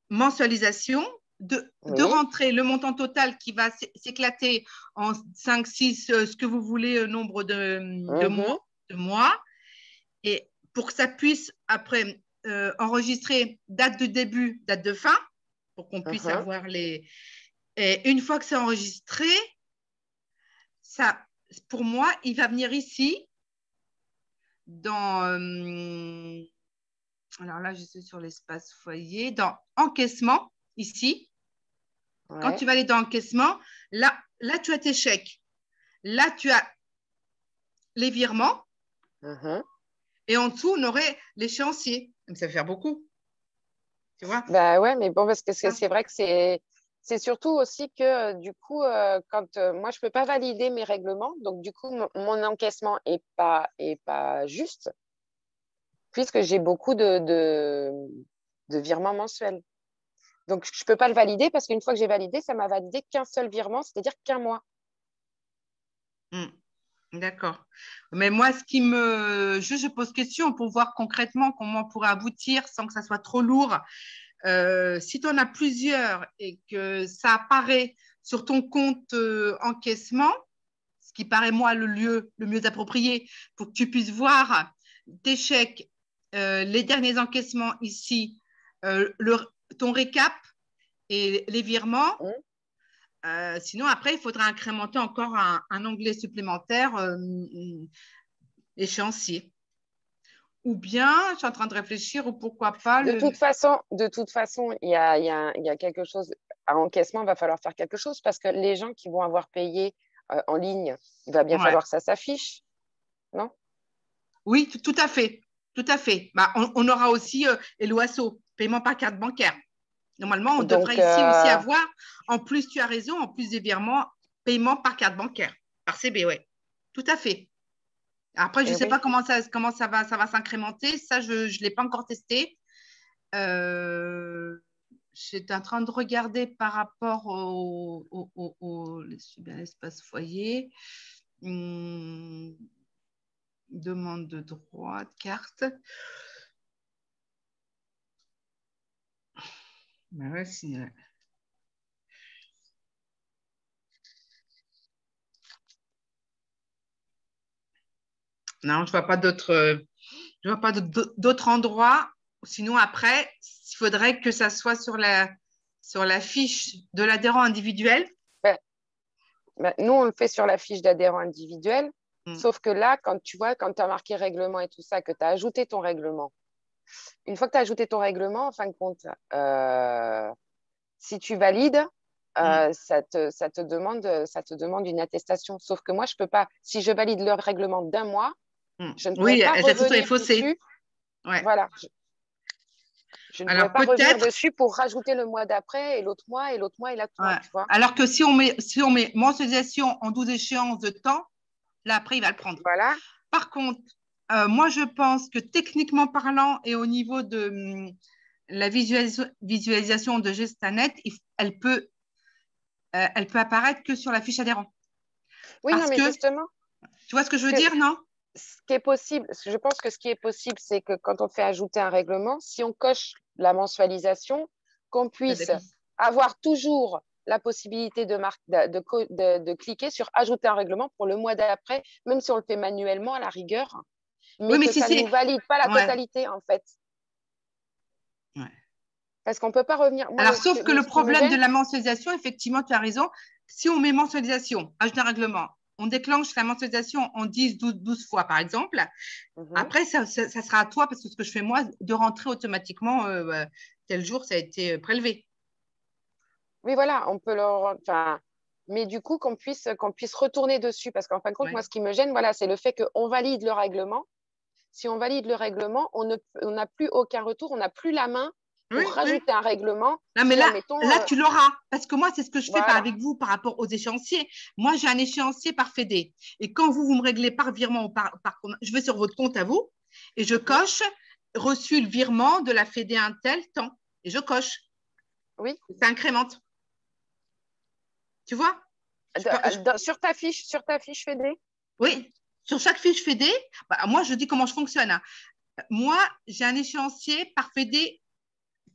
mensualisation, de rentrer le montant total qui va s'éclater en 5, 6, ce que vous voulez, nombre de mois. Et pour que ça puisse, après, enregistrer date de début, date de fin, pour qu'on puisse avoir les… Et une fois que c'est enregistré, ça… Pour moi, il va venir ici dans… alors là, je suis sur l'espace foyer. Dans encaissement, ici. Ouais. Quand tu vas aller dans encaissement, là, tu as tes chèques. Là, tu as les virements. Et en dessous, on aurait l'échéancier. Ça va faire beaucoup. Tu vois? Bah ouais, mais bon, parce que c'est vrai que c'est surtout aussi que du coup, quand moi, je ne peux pas valider mes règlements, donc du coup, mon encaissement n'est pas juste, puisque j'ai beaucoup de virements mensuels. Donc, je ne peux pas le valider parce qu'une fois que j'ai validé, ça m'a validé qu'un seul virement, c'est-à-dire qu'un mois. D'accord. Mais moi, je pose question pour voir concrètement comment on pourrait aboutir sans que ça soit trop lourd. Si tu en as plusieurs et que ça apparaît sur ton compte encaissement, ce qui paraît moi le mieux approprié pour que tu puisses voir tes chèques, les derniers encaissements ici, ton récap et les virements. Sinon, après, il faudra incrémenter encore un onglet supplémentaire échéancier. Ou bien, je suis en train de réfléchir, ou pourquoi pas… De toute façon, il y a quelque chose, à encaissement, il va falloir faire quelque chose parce que les gens qui vont avoir payé en ligne, il va bien falloir que ça s'affiche, non? Oui, tout à fait. Tout à fait. On aura aussi l'OASO, paiement par carte bancaire. Normalement, on devrait ici aussi avoir, en plus, tu as raison, en plus des virements, paiement par carte bancaire, par CB, oui. Tout à fait. Après, je ne sais pas comment ça va s'incrémenter. Ça, je ne l'ai pas encore testé. J'étais en train de regarder par rapport au l'espace foyer. Demande de droit, de carte. Ben ouais, si, non, je ne vois pas d'autres endroits. Sinon, après, il faudrait que ça soit sur la fiche de l'adhérent individuel. Nous, on le fait sur la fiche d'adhérent individuel. Sauf que là, quand tu as marqué règlement et tout ça, que tu as ajouté ton règlement, une fois que tu as ajouté ton règlement, en fin de compte, si tu valides, ça te demande une attestation. Sauf que moi, je ne peux pas, si je valide le règlement d'1 mois, je ne pourrais pas revenir dessus. Ouais. Voilà. Je ne pourrais pas revenir dessus pour rajouter le mois d'après et l'autre mois et l'autre mois et l'autre mois. Tu vois. Alors que si on met mensualisation en 12 échéances de temps, là, après, il va le prendre. Voilà. Par contre, moi, je pense que techniquement parlant et au niveau de la visualisation de Gestanet, elle peut apparaître que sur la fiche adhérent. Oui, non, mais justement. Tu vois ce que je veux dire, non? Ce qui est possible, je pense que ce qui est possible, c'est que quand on fait ajouter un règlement, si on coche la mensualisation, qu'on puisse avoir toujours la possibilité de cliquer sur ajouter un règlement pour le mois d'après, même si on le fait manuellement à la rigueur, mais que ça ne nous valide pas la totalité en fait. Ouais. Parce qu'on ne peut pas revenir. Moi, alors, sauf que le problème de la mensualisation, effectivement, tu as raison, si on met mensualisation, ajouter un règlement, on déclenche la mensualisation en 10, 12 fois, par exemple. Après, ça sera à toi, parce que ce que je fais moi, de rentrer automatiquement quel jour ça a été prélevé. Oui, voilà, on peut mais du coup, qu'on puisse retourner dessus. Parce qu'en fin de compte, moi, ce qui me gêne, voilà, c'est le fait qu'on valide le règlement. Si on valide le règlement, on n'a plus aucun retour, on n'a plus la main pour rajouter un règlement. Non, mais là, tu l'auras. Parce que moi, c'est ce que je fais avec vous par rapport aux échéanciers. Moi, j'ai un échéancier par fédé. Et quand vous me réglez par virement ou par je vais sur votre compte à vous et je coche reçu le virement de la fédé un tel temps. Et je coche. Oui. Ça incrémente. Tu vois? Sur ta fiche fédé? Oui. Sur chaque fiche fédé, moi, je dis comment je fonctionne. Moi, j'ai un échéancier par fédé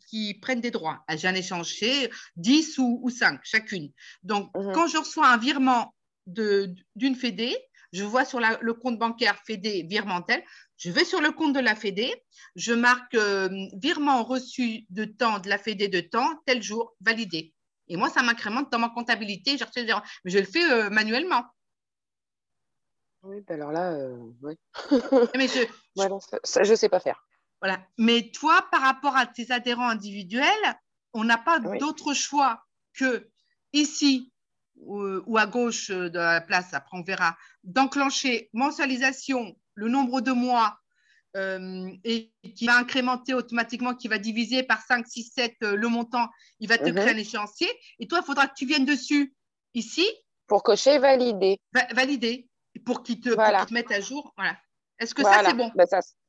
qui prennent des droits. J'ai un échéancier 10 ou 5 chacune. Donc, quand je reçois un virement d'une fédé, je vois sur le compte bancaire fédé virement tel, je vais sur le compte de la fédé, je marque virement reçu de temps de la fédé de temps, tel jour, validé. Et moi, ça m'incrémente dans ma comptabilité. Mais je le fais manuellement. Oui, ben alors là, oui. Mais je ne sais pas faire. Voilà. Mais toi, par rapport à tes adhérents individuels, on n'a pas d'autre choix que ici ou à gauche de la place, après on verra, d'enclencher mensualisation, le nombre de mois et qui va incrémenter automatiquement, qui va diviser par 5, 6, 7 le montant, il va te créer un échéancier. Et toi, il faudra que tu viennes dessus ici. Pour cocher valider. Valider, pour qu'ils te mettent à jour. Voilà. Est-ce que ça, c'est bon?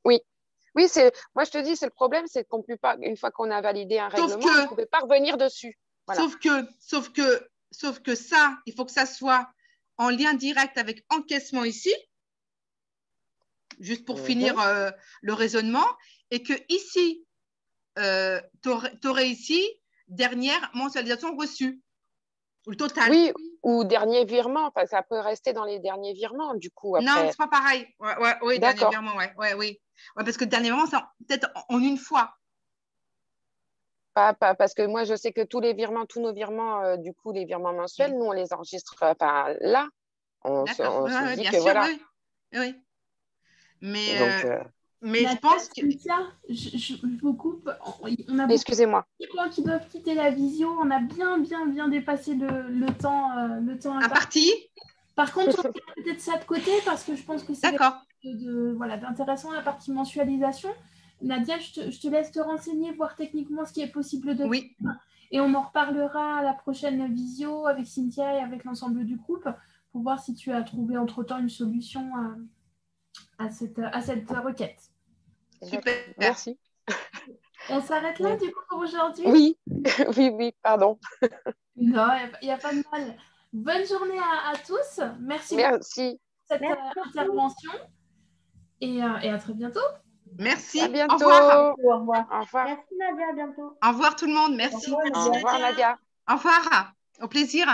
Oui. Oui, moi je te dis, c'est le problème, c'est qu'on peut pas, une fois qu'on a validé un règlement, on ne pouvait pas revenir dessus. Voilà. Sauf que ça, il faut que ça soit en lien direct avec encaissement ici, juste pour finir le raisonnement, et que ici, tu aurais ici dernière mensualisation reçue, le total. Oui, ou dernier virement, enfin, ça peut rester dans les derniers virements, du coup. Après. Non, c'est pas pareil. Oui, dernier virement, oui. Ouais, parce que le dernier virement, c'est peut-être en une fois. Pas, parce que moi, je sais que tous nos virements, du coup, les virements mensuels, nous, on les enregistre là. On se dit bien que sûr, voilà. Oui. Mais, mais je pense que… Je vous coupe. On a Excusez-moi. Beaucoup qui doivent quitter la visio. On a bien dépassé le temps imparti. Par contre, on met peut-être ça de côté parce que je pense que c'est d'intéressant la partie mensualisation. Nadia, je te laisse te renseigner, voir techniquement ce qui est possible de faire. Et on en reparlera à la prochaine visio avec Cynthia et avec l'ensemble du groupe pour voir si tu as trouvé entre-temps une solution cette requête. Super. Merci. On s'arrête là du coup pour aujourd'hui? Oui, oui, pardon. Non, il n'y a pas de mal. Bonne journée à tous. Merci. Merci. Pour cette intervention. Et à très bientôt. Merci. À bientôt. Au revoir. Au revoir. Merci Nadia, à bientôt. Au revoir tout le monde. Merci. Au revoir Nadia. Au revoir. Au plaisir.